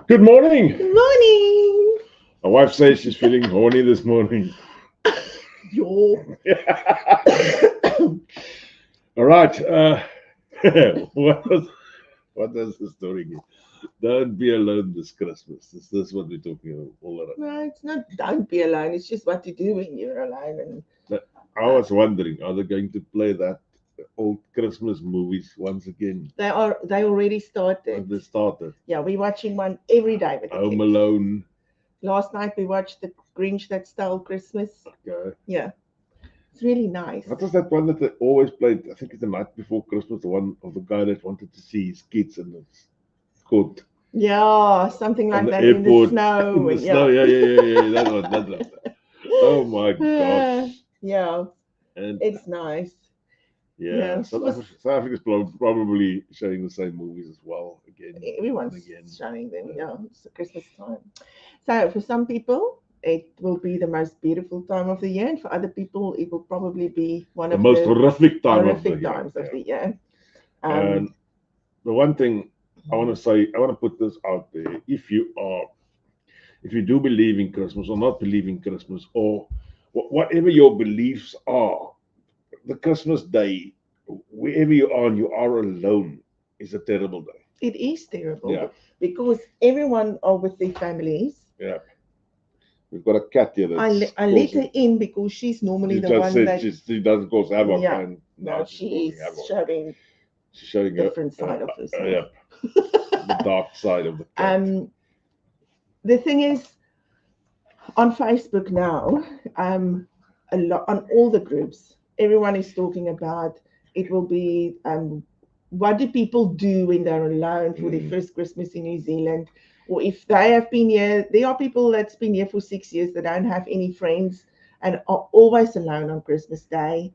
Good morning. Good morning. My wife says she's feeling horny this morning. Yo. All right. What was what does the story give? Don't be alone this Christmas. This is what we're talking about all around. No, it's not don't be alone. It's just what to do when you're alone. And But I was wondering, are they going to play that old Christmas movies once again? they already started. They started. Yeah, we're watching one every day with the Home kids. Alone. Last night we watched The Grinch That Stole Christmas. Okay. Yeah. It's really nice. What was that one that they always played? I think it's the night before Christmas. The one of the guy that wanted to see his kids and it's caught Yeah, something on like the that in the airport. snow. In the and- snow. Yeah. That one. That one. Oh my gosh. Yeah, And it's nice. yeah, Yeah. South Africa's probably showing the same movies as well again and Everyone's again. showing them. Yeah, it's Christmas time. So for some people, it will be the most beautiful time of the year, and for other people, it will probably be one The of most the horrific time of the horrific year. times of Yeah. the year. And the one thing I want to say, I want to put this out there. If you do believe in Christmas or not believe in Christmas, or whatever your beliefs are, the Christmas day, wherever you are alone, is a terrible day. It is terrible Yeah. because everyone are with their families. Yeah. We've got a cat here that's I let her in because she's normally you the just one said that she doesn't cause havoc, Yeah. and no, now she's causing she's havoc. showing She's showing different side of herself. yeah, the dark side of the cat. The thing is, on Facebook now, a lot on all the groups, everyone is talking about it will be what do people do when they're alone for their first Christmas in New Zealand, or if they have been here. There are people that's been here for 6 years that don't have any friends and are always alone on Christmas Day.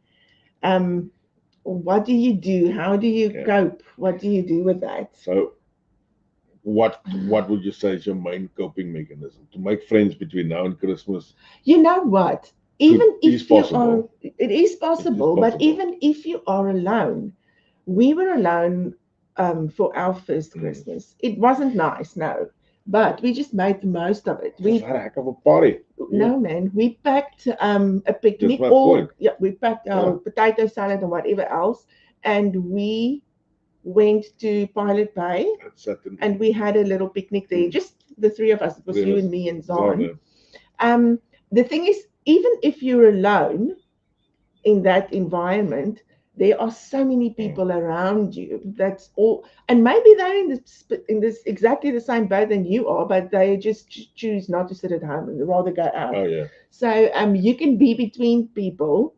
What do you do? How do you Yeah. cope? What do you do with that? So, what would you say is your main coping mechanism to make friends between now and Christmas? You know what? Even It is if you possible. are, it is possible, but possible. even if you are alone, we were alone for our first Mm. Christmas. It wasn't nice, no, but we just made the most of it. It was a heck of a party. No man, we packed a picnic. That's my point. Yeah, we packed our potato salad and whatever else, and we went to Pilot Bay, and we had a little picnic there. Just the three of us. It was you and me and Zahn. The thing is, even if you're alone in that environment, there are so many people around you. That's all, and maybe they're in this exactly the same boat than you are, but they just choose not to sit at home and rather go out. Oh yeah. So you can be between people,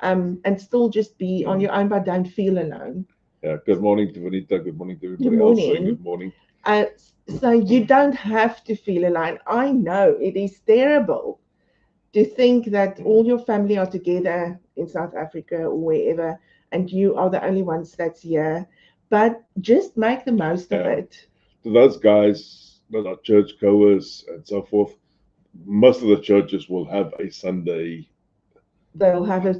and still just be on your own, but don't feel alone. Yeah. Good morning to Vanita. Good morning to everybody Good else saying morning. good morning. So you don't have to feel alone. I know it is terrible to think that all your family are together in South Africa or wherever, and you are the only ones that's here. But just make the most of it. To those guys that are church goers and so forth, most of the churches will have a Sunday. They'll have a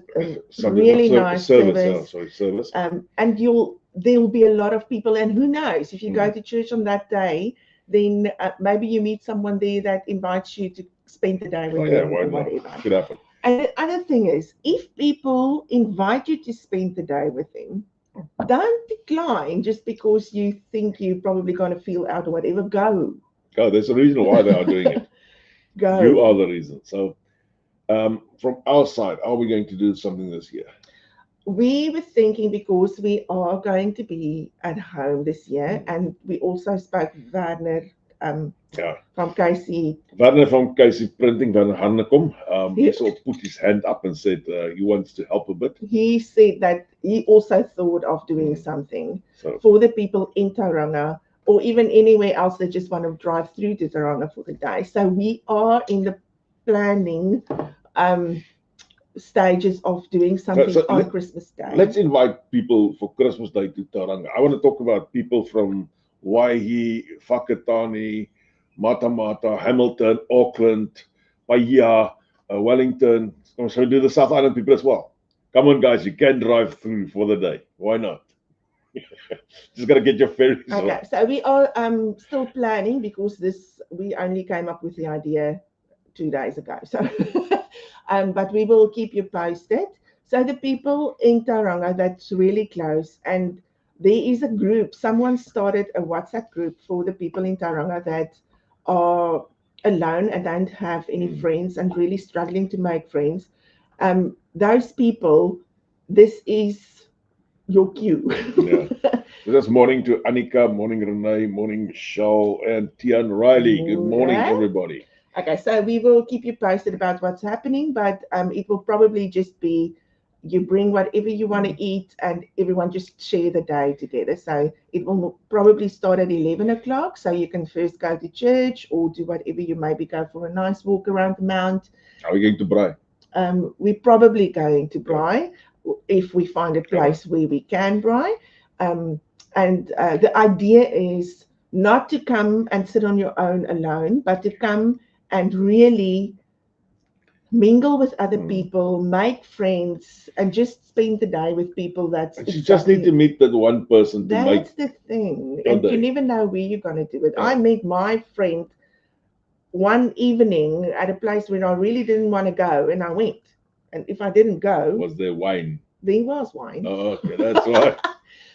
Sunday really nice service. service. And there'll be a lot of people. And who knows, if you go to church on that day, then maybe you meet someone there that invites you to spend the day with them why or not? whatever. Could happen. And the other thing is, if people invite you to spend the day with them, don't decline just because you think you're probably going to feel out or whatever. Go. There's a reason why they are doing it. Go. You are the reason. So, from our side, are we going to do something this year? We were thinking, because we are going to be at home this year, and we also spoke Werner from Casey. Werner from Casey Printing, Werner Harnekom, he sort of put his hand up and said he wants to help a bit. He said that he also thought of doing something for the people in Tauranga, or even anywhere else that just want to drive through to Tauranga for the day. So we are in the planning stages of doing something on Christmas Day. Let's invite people for Christmas Day to Tauranga. I want to talk about people from Waihi, Whakatane, Matamata, Hamilton, Auckland, Paia, Wellington. So do the South Island people as well. Come on, guys, you can drive through for the day. Why not? Just gotta get your ferries on. Okay, so we are still planning because we only came up with the idea 2 days ago. So, but we will keep you posted. So the people in Tauranga that's really close, and there is a group. Someone started a WhatsApp group for the people in Tauranga that are alone and don't have any friends and really struggling to make friends. Those people, this is your cue. Yeah. This morning to Annika, morning Renee, morning Michelle, and Tian Riley. Good morning, Okay. everybody. Okay, so we will keep you posted about what's happening, but it will probably just be you bring whatever you want to eat and everyone just share the day together. So it will probably start at 11 o'clock. So you can first go to church or do whatever you maybe go for a nice walk around the mount. Are we going to Braai? We're probably going to Braai if we find a place where we can Braai. And the idea is not to come and sit on your own alone, but to come and really mingle with other people, make friends, and just spend the day with people. You just need to meet that one person to make. That's the thing, and you never know where you're going to do it. I met my friend one evening at a place where I really didn't want to go, and I went. And if I didn't go, was there wine? There was wine. Oh, okay, that's why.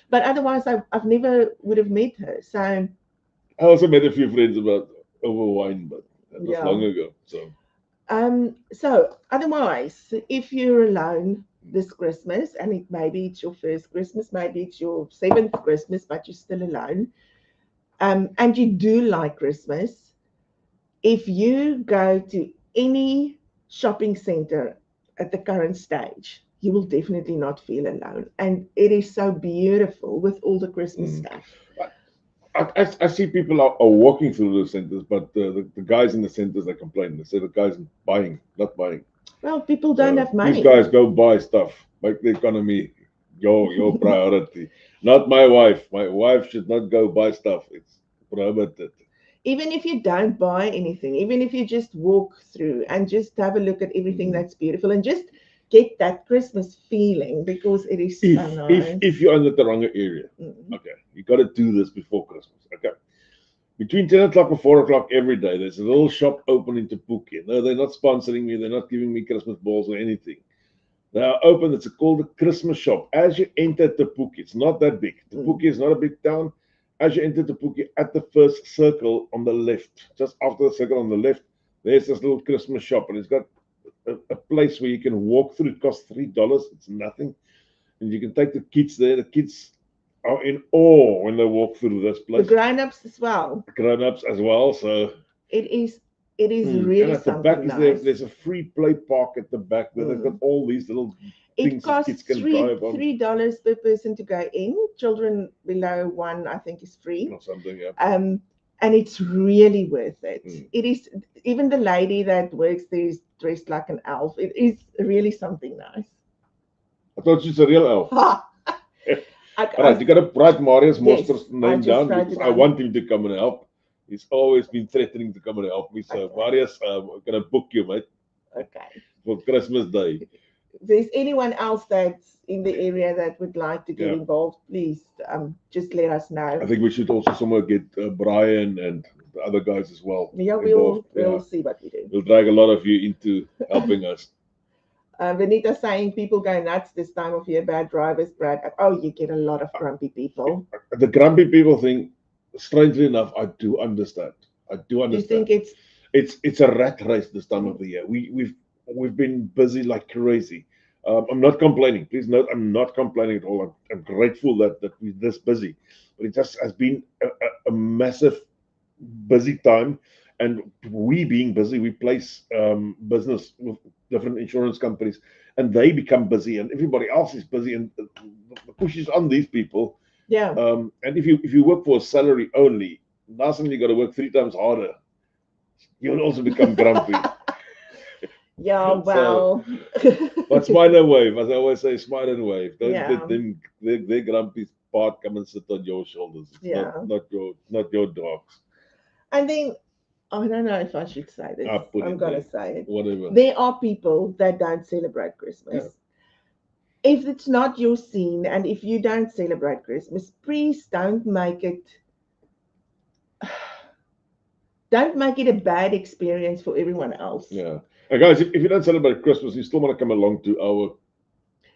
But otherwise, I've never would have met her. So I also met a few friends over wine, but that was long ago. So otherwise, if you're alone this Christmas, and maybe it's your first Christmas, maybe it's your 7th Christmas, but you're still alone, and you do like Christmas, if you go to any shopping center at the current stage, you will definitely not feel alone. And it is so beautiful with all the Christmas stuff. I see people are walking through those centers, but the guys in the centers, they complain. They say the guys not buying. Well, people don't have money. These guys go buy stuff. Make the economy your priority. Not my wife. My wife should not go buy stuff. It's prohibited. Even if you don't buy anything, even if you just walk through and just have a look at everything that's beautiful and just get that Christmas feeling, because it is so nice. If you're in the Tauranga area, okay, you got to do this before Christmas. Okay, between 10 o'clock and 4 o'clock every day, there's a little shop open in Tapuki. No, they're not sponsoring me. They're not giving me Christmas balls or anything. They are open. It's called the Christmas shop. As you enter Tapuki, it's not that big. Tapuki is not a big town. As you enter Tapuki, at the first circle on the left, just after the circle on the left, there's this little Christmas shop, and it's got a place where you can walk through. It costs $3. It's nothing, and you can take the kids there. The kids are in awe when they walk through this place. The grown-ups as well. Grown-ups as well. So it is really and at the back nice. There's a free play park at the back where they've got all these little things that kids can drive on. $3 per person to go in. Children below 1, I think, is free. Or something, yeah. And it's really worth it. It is. Even the lady that works there is dressed like an elf. It is really something nice. I thought she's a real elf. All right, you got to write Marius Monster's name down because I want him to come and help. He's always been threatening to come and help me. So, Marius, I'm going to book you, mate. Okay. For Christmas Day. If there's anyone else that's in the area that would like to get involved, please just let us know. I think we should also somewhere get Brian and the other guys as well. Yeah, we'll see what we do. We'll drag a lot of you into helping us. Vanita saying people go nuts this time of year, bad drivers, Brad. Oh, you get a lot of grumpy people. The grumpy people thing, strangely enough, I do understand. Do you think it's a rat race this time of the year? We've been busy like crazy. I'm not complaining. Please note, I'm not complaining at all. I'm grateful that we're this busy. But it just has been a massive busy time. And we being busy, we place business with different insurance companies, and they become busy, and everybody else is busy, and the push is on these people. Yeah. And if you work for a salary only, now suddenly you got to work 3 times harder. You'll also become grumpy. Yeah, well. But smile and wave, as I always say, smile and wave. Don't let them their grumpy part come and sit on your shoulders. It's not your dogs. And then I don't know if I should say this. I'm gonna say it. Whatever. There are people that don't celebrate Christmas. if it's not your scene and if you don't celebrate Christmas, please don't make it a bad experience for everyone else. Yeah. And guys, if you don't celebrate Christmas, you still want to come along to our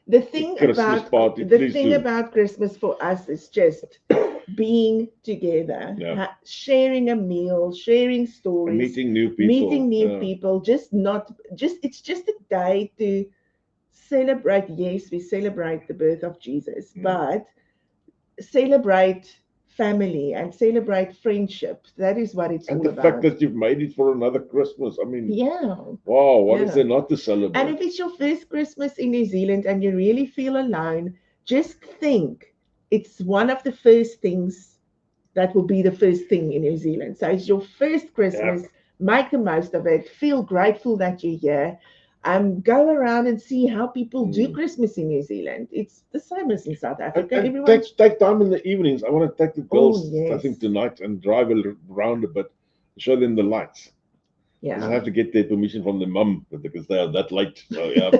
The thing Christmas about party, the please thing do. about Christmas for us is just being together, Yeah. sharing a meal, sharing stories, And meeting new people. people. It's just a day to celebrate. Yes, we celebrate the birth of Jesus, but celebrate family and celebrate friendship. That is what it's And all the about. fact that you've made it for another Christmas. I mean, Yeah. wow, what is there not to celebrate? And if it's your first Christmas in New Zealand and you really feel alone, just think it's one of the first things that will be the first thing in New Zealand. So it's your first Christmas. Yeah. Make the most of it. Feel grateful that you're here. Go around and see how people do Christmas in New Zealand. It's the same as in South Africa. And take time in the evenings. I want to take the girls, I think, tonight and drive around a bit, show them the lights. Yeah. I have to get their permission from the mum because they are that late. So yeah.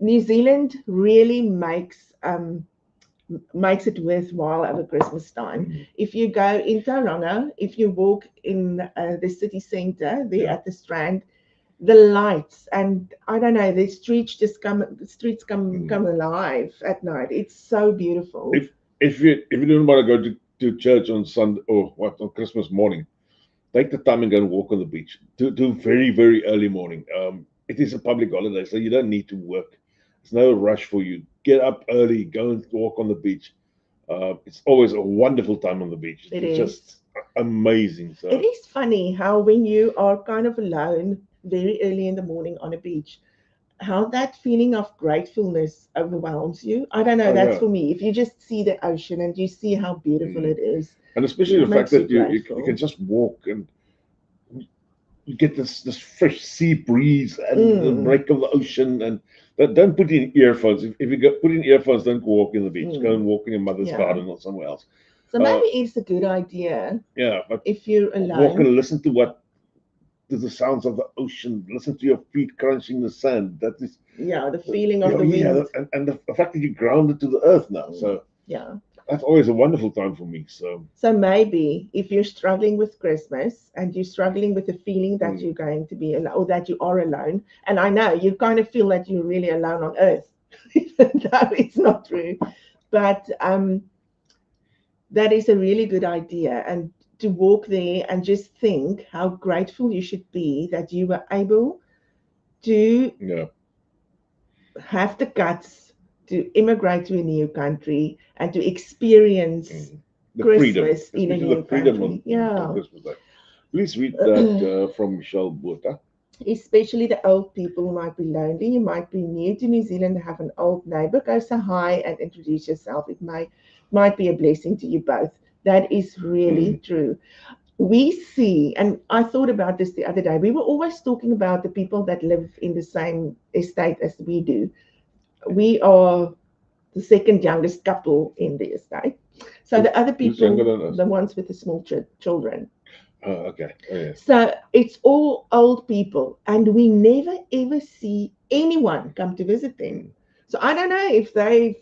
New Zealand really makes it worthwhile over Christmas time. If you go in Tauranga, if you walk in the city centre, there at the Strand, the lights and I don't know, the streets come alive at night. It's so beautiful. If you don't want to go to church on Sunday or on Christmas morning, take the time and go and walk on the beach. Do very, very early morning. It is a public holiday, so you don't need to work. There's no rush for you. Get up early, go and walk on the beach. It's always a wonderful time on the beach. It's just amazing. So it is funny how when you are kind of alone very early in the morning on a beach, how that feeling of gratefulness overwhelms you. I don't know, that's for me. If you just see the ocean and you see how beautiful it is. And especially the fact that you can just walk and you get this fresh sea breeze and the break of the ocean. And don't put in earphones. If you put in earphones, don't walk in the beach. Go and walk in your mother's garden or somewhere else. So maybe it's a good idea. Yeah, but if you're alone, walk and listen to the sounds of the ocean. Listen to your feet crunching the sand. That is the feeling of the wind. Yeah, and the fact that you're grounded to the earth now. So that's always a wonderful time for me. So maybe if you're struggling with Christmas and you're struggling with the feeling that you're going to be alone or that you are alone, and I know you kind of feel that you're really alone on earth. No, it's not true. But that is a really good idea. And to walk there and just think how grateful you should be that you were able to have the guts to immigrate to a new country and to experience the Christmas freedom, in a new country. On Christmas Day. Please read that from Michelle Botha. Especially the old people who might be lonely. You might be new to New Zealand and have an old neighbor. Go say hi and introduce yourself. It might be a blessing to you both. That is really true. We see, and I thought about this the other day, we were always talking about the people that live in the same estate as we do. We are the second youngest couple in the estate. So the other people, the ones with the small children. Oh, okay. Oh, yeah. So it's all old people, and we never ever see anyone come to visit them. So I don't know if they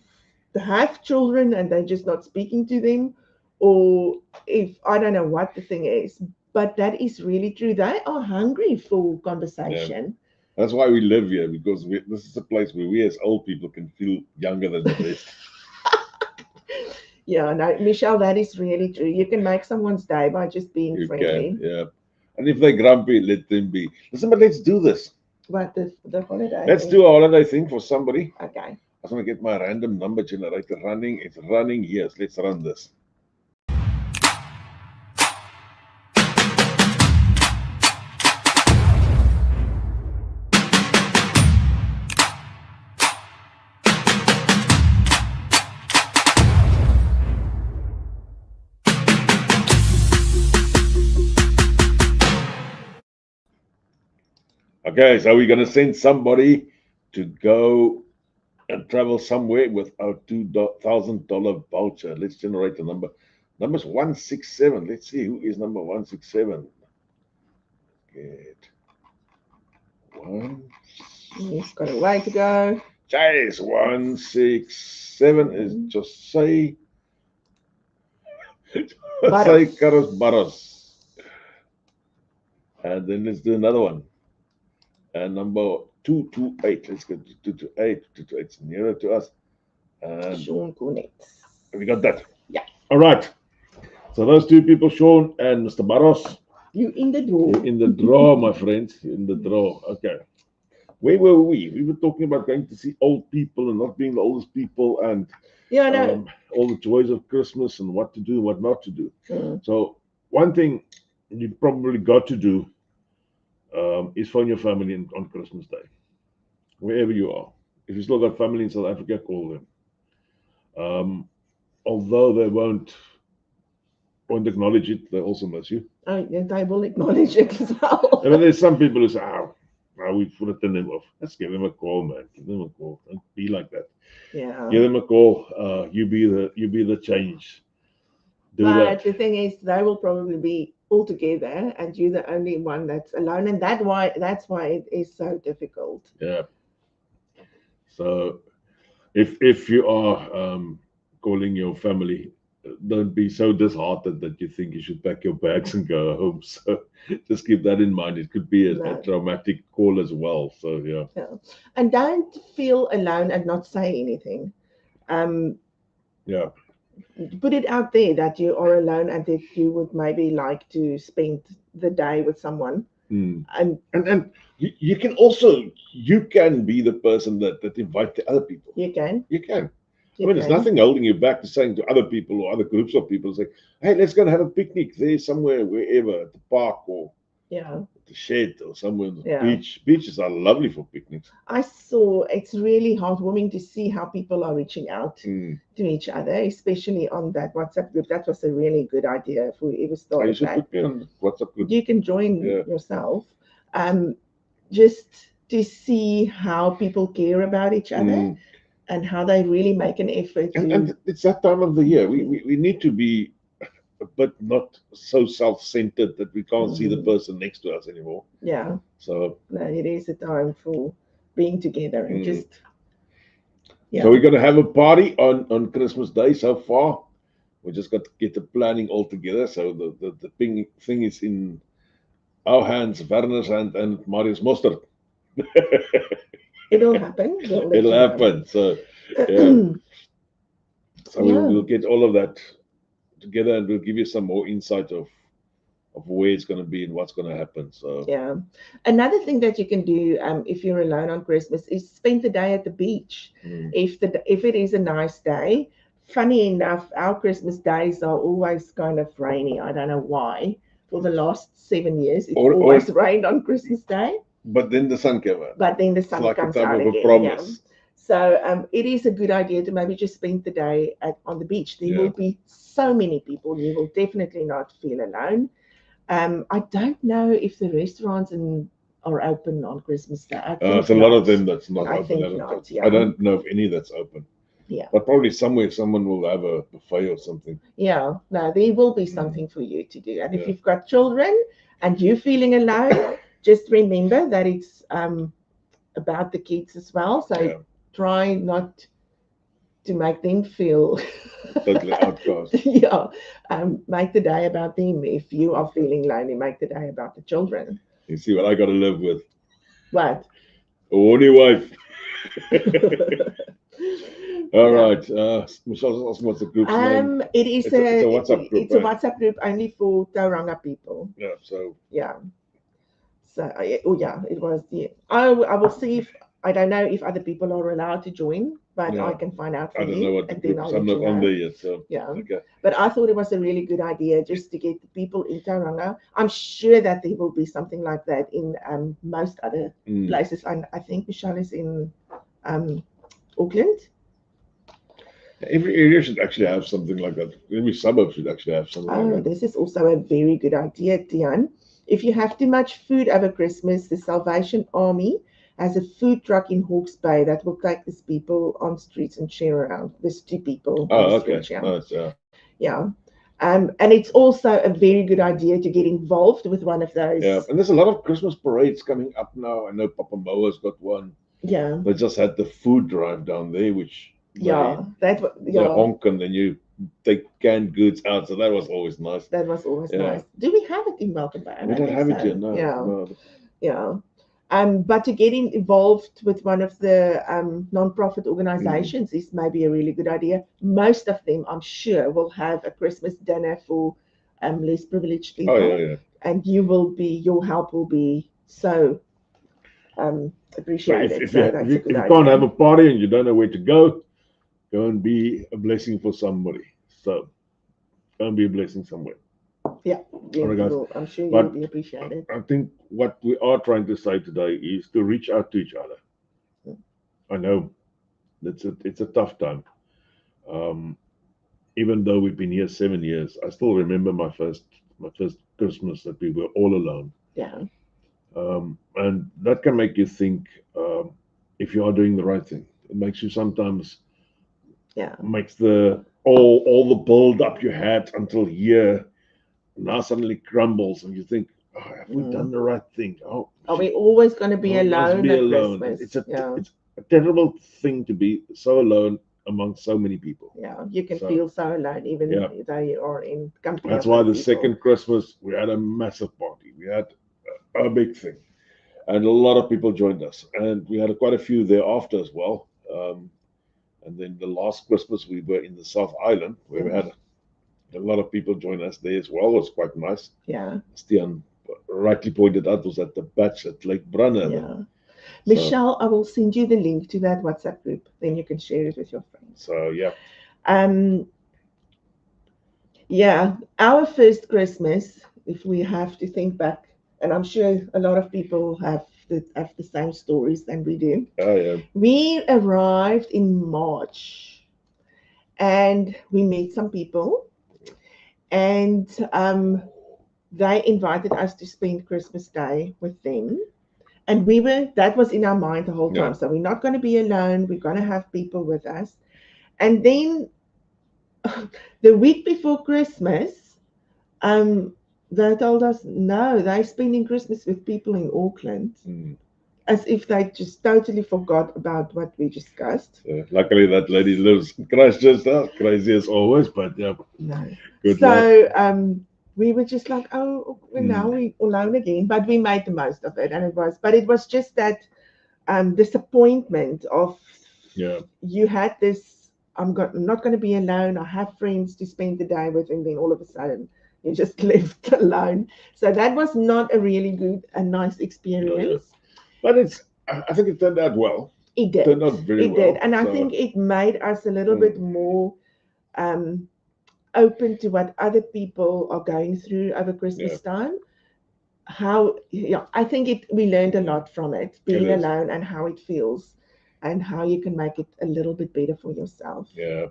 have children and they're just not speaking to them, or if I don't know what the thing is. But that is really true. They are hungry for conversation. Yeah. That's why we live here, because this is a place where we as old people can feel younger than the rest. Yeah, no, Michelle, that is really true. You can make someone's day by just being friendly. Yeah. And if they're grumpy, let them be. Listen, but let's do this. What, the holiday? Let's do a holiday thing for somebody. Okay. I just want to get my random number generator running. It's running. Yes, let's run this. Okay, so we're going to send somebody to go and travel somewhere with our $2,000 voucher. Let's generate the number. Number's 167. Let's see who is number 167. Get 167. He's got a way to go. Chase 167 is just say Karos Baros. And then let's do another one. And number 228. Let's go to 228. 228 is nearer to us. And Sean Cornet. We got that. Yeah. All right. So those two people, Sean and Mr. Baros. You in the draw. You're in the draw, my friend. You're in the draw. Okay. Where were we? We were talking about going to see old people and not being the oldest people and all the joys of Christmas and what to do, what not to do. So one thing you probably got to do is phone your family on Christmas Day, wherever you are. If you still got family in South Africa, call them. Although they won't acknowledge it, they also miss you. Oh, yeah, they will acknowledge it as well. And then there's some people who say, we've written them off. Let's give them a call, man. Give them a call. Don't be like that. Yeah. Give them a call. You be the change. But the thing is, they will probably be all together, and you're the only one that's alone, and that's why it is so difficult. Yeah. So, if you are calling your family, don't be so disheartened that you think you should pack your bags and go home. So just keep that in mind. It could be a traumatic call as well. So yeah. And don't feel alone and not say anything. Yeah. Put it out there that you are alone and that you would maybe like to spend the day with someone. And you can be the person that invite the other people. You can. There's nothing holding you back to saying to other people or other groups of people, say, hey, let's go and have a picnic there somewhere, wherever, at the park or at the shed or somewhere on the beach. Beaches are lovely for picnics. I saw it's really heartwarming to see how people are reaching out to each other, especially on that WhatsApp group. That was a really good idea if we ever started you should put me on the WhatsApp group. You can join yourself, just to see how people care about each other. And how they really make an effort. And it's that time of the year. We need to be but not so self-centered that we can't see the person next to us anymore. Yeah. So no, it is a time for being together and just. Yeah. So we're going to have a party on Christmas Day. So far, we just got to get the planning all together. So the thing is in our hands, Werner's hand, and Marius Mostert. It'll happen. It'll happen. So, yeah. So we'll get all of that together, and we'll give you some more insight of where it's going to be and what's going to happen. So yeah, another thing that you can do if you're alone on Christmas is spend the day at the beach. If it is a nice day. Funny enough, our Christmas days are always kind of rainy. I don't know why. For the last 7 years, it's always rained on Christmas Day. But then the sun came out. But then the sun comes out again. Promise. Yeah. So it is a good idea to maybe just spend the day on the beach. There will be so many people. You will definitely not feel alone. I don't know if the restaurants are open on Christmas Day. It's a lot of them that's not open. I think not. Yeah. I don't know of any that's open. Yeah. But probably somewhere someone will have a buffet or something. Yeah. No, there will be something for you to do. And if you've got children and you're feeling alone, just remember that it's about the kids as well. So try not to make them feel totally outcast. Make the day about them. If you are feeling lonely, make the day about the children. You see what I got to live with? What? A horny wife. All right. Michelle's asking what's the group's name? It's a WhatsApp group. It's right? A WhatsApp group only for Tauranga people. Yeah. So. Yeah. So it was. Yeah. I will see if I don't know if other people are allowed to join, but I can find out for you. I don't know what the groups. I'm not on there yet. So yeah. Okay. But I thought it was a really good idea just to get the people in Tauranga. I'm sure that there will be something like that in most other places. I think Michelle is in Auckland. Every area should actually have something like that. Every suburb should actually have something like that. This is also a very good idea, Tian. If you have too much food over Christmas, the Salvation Army has a food truck in Hawke's Bay that will take these people on streets and share around. There's 2 people. Oh, okay. Nice, yeah. And it's also a very good idea to get involved with one of those. Yeah, and there's a lot of Christmas parades coming up now. I know Papa Moa's got one. Yeah. They just had the food drive down there, which Yeah. they honk and then you take canned goods out. So that was always nice. That was always Yeah. nice. Do we have it in Welcome Bay? We don't have it yet. No. Yeah. No. Yeah. But to get involved with one of the non-profit organizations is maybe a really good idea. Most of them, I'm sure, will have a Christmas dinner for less privileged people. Oh, yeah. And your help will be so appreciated. So if you can't have a party and you don't know where to go and be a blessing for somebody. So go and be a blessing somewhere. Yeah, I'm sure you'll be appreciated. I think what we are trying to say today is to reach out to each other. I know it's a tough time. Even though we've been here 7 years, I still remember my first Christmas that we were all alone. Yeah. And that can make you think if you are doing the right thing. It makes you sometimes makes the all the build up you had until here now suddenly crumbles, and you think, oh, have we done the right thing? Oh, are we always going to be alone at Christmas? It's a terrible thing to be so alone among so many people. Yeah, you can feel so alone even though you are in company. That's why the second Christmas we had a massive party. We had a big thing, and a lot of people joined us, and we had quite a few thereafter as well. And then the last Christmas we were in the South Island, where we had a lot of people join us there as well. It was quite nice. Yeah. Stian rightly pointed out was at the batch at Lake Brunner. Yeah. Michelle, I will send you the link to that WhatsApp group. Then you can share it with your friends. So yeah. Yeah, our first Christmas, if we have to think back, and I'm sure a lot of people have the same stories than we do. Oh yeah. We arrived in March, and we met some people, and they invited us to spend Christmas Day with them. And that was in our mind the whole time. So we're not going to be alone. We're going to have people with us. And then the week before Christmas, they told us, no, they're spending Christmas with people in Auckland. As if they just totally forgot about what we discussed. Luckily, that lady lives in Christchurch, crazy as always, but yeah. No. So we were just like, oh, now we're alone again. But we made the most of it, and it was just that disappointment of you had this. I'm not going to be alone. I have friends to spend the day with, and then all of a sudden you just left alone. So that was not a really good and nice experience. But I think it turned out well. It did. It turned out very well. It did, and I think it made us a little bit more open to what other people are going through over Christmas time. I think we learned a lot from it, being alone and how it feels, and how you can make it a little bit better for yourself. Yeah.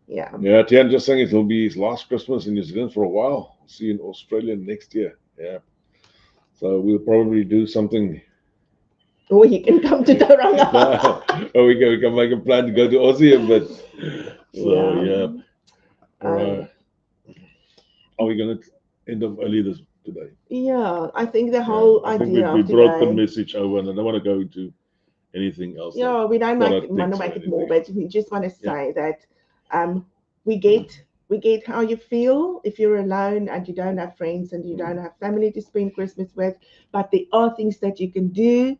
Yeah. Yeah, Tian just saying it'll be his last Christmas in New Zealand for a while. See you in Australia next year. Yeah. So we'll probably do something. Or he can come to Tauranga. Or we can make a plan to go to Aussie a bit. So yeah. Are we going to end up early today? Yeah, I think the whole idea we brought the message over, and I don't want to go into anything else. Yeah, we don't want to make it more, but we just want to say that we get how you feel if you're alone and you don't have friends and you don't have family to spend Christmas with, but there are things that you can do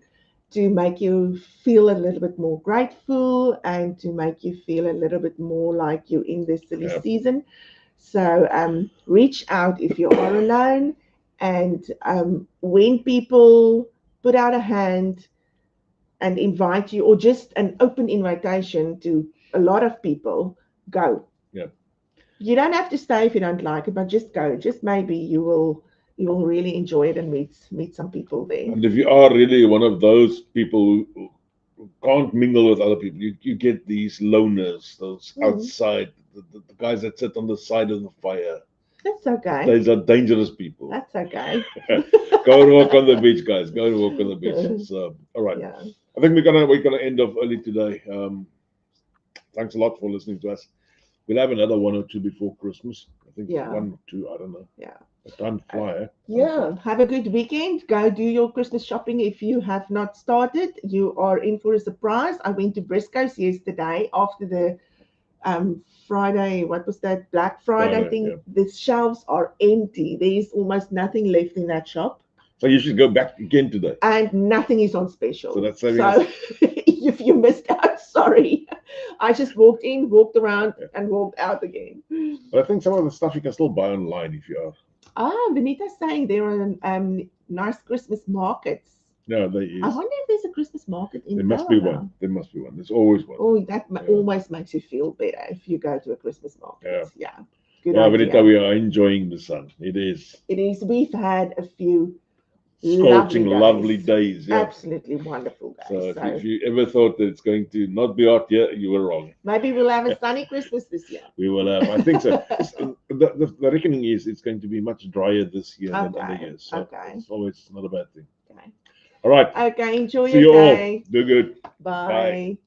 to make you feel a little bit more grateful and to make you feel a little bit more like you're in this silly season. So reach out if you are alone, and when people put out a hand and invite you, or just an open invitation to a lot of people, go. Yeah. You don't have to stay if you don't like it, but just go. Just maybe you will really enjoy it and meet some people there. And if you are really one of those people who can't mingle with other people, you get these loners, those outside, the guys that sit on the side of the fire. That's okay. Those are dangerous people. That's okay. Go and walk on the beach, guys. Go and walk on the beach. So, all right. Yeah. I think we're gonna end off early today. Thanks a lot for listening to us. we'll have another one or two before Christmas. I think Yeah. one or two. I don't know. Yeah. The time fly. Yeah. Have a good weekend. Go do your Christmas shopping if you have not started. You are in for a surprise. I went to Briscoe's yesterday after the Friday. What was that? Black Friday. I think the shelves are empty. There is almost nothing left in that shop. So you should go back again today. And nothing is on special. So that's so if you missed out, sorry. I just walked in, walked around, and walked out again. But I think some of the stuff you can still buy online if you are. Vanita's saying there are nice Christmas markets. No, there is. I wonder if there's a Christmas market in There must be one. There must be one. There's always one. Oh, that always makes you feel better if you go to a Christmas market. Yeah. Good idea. Vanita, we are enjoying the sun. It is. It is. We've had a few scorching, lovely days. Yeah. Absolutely wonderful days. So if you ever thought that it's going to not be hot here, you were wrong. Maybe we'll have a sunny Christmas this year. We will have. I think so. The reckoning is it's going to be much drier this year than other years. So it's always not a bad thing. Okay. All right. Okay. Enjoy your day. All. Do good. Bye.